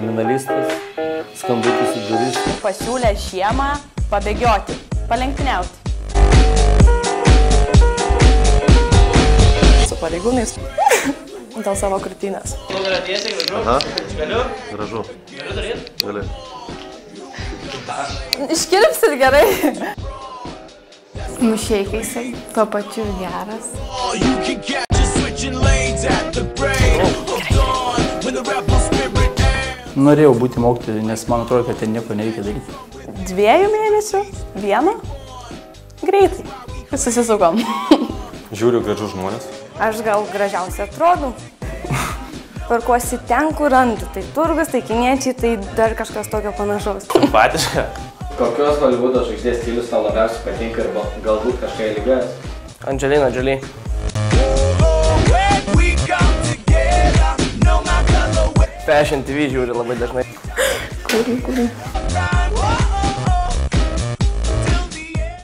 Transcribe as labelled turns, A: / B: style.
A: kriminalistas, skambutis į duris.
B: Pasiūlė žiemą pabėgioti, palenktyniauti. Su pareigūnais dėl savo krūtinės.
C: Nugarą tiesiai, gražu?
A: Aha.
C: Galiu?
A: Gražu.
C: Galiu daryti?
A: Gali.
B: Iškirpsit gerai.
D: Mušeikaisai, tuo pačiu geras.
E: Norėjau būti mokytoju, nes man atrodo, kad ten nieko nereikia daryti.
B: 2 mėnesių, 1, greitai. Susisukom.
A: Žiūriu gražus žmonės.
B: Aš gal gražiausiai atrodau. Perkuosi ten, kur randu. Tai turgus, tai kiniečiai, tai dar kažkas tokio panašaus.
C: Simpatiška.
F: Kokios Holivudo žvaigždės stilius tau labiausiai patinka ir galbūt kažkai lygias?
C: Angelina Jolie. Fashion TV žiūri labai dažnai.
D: Kurį.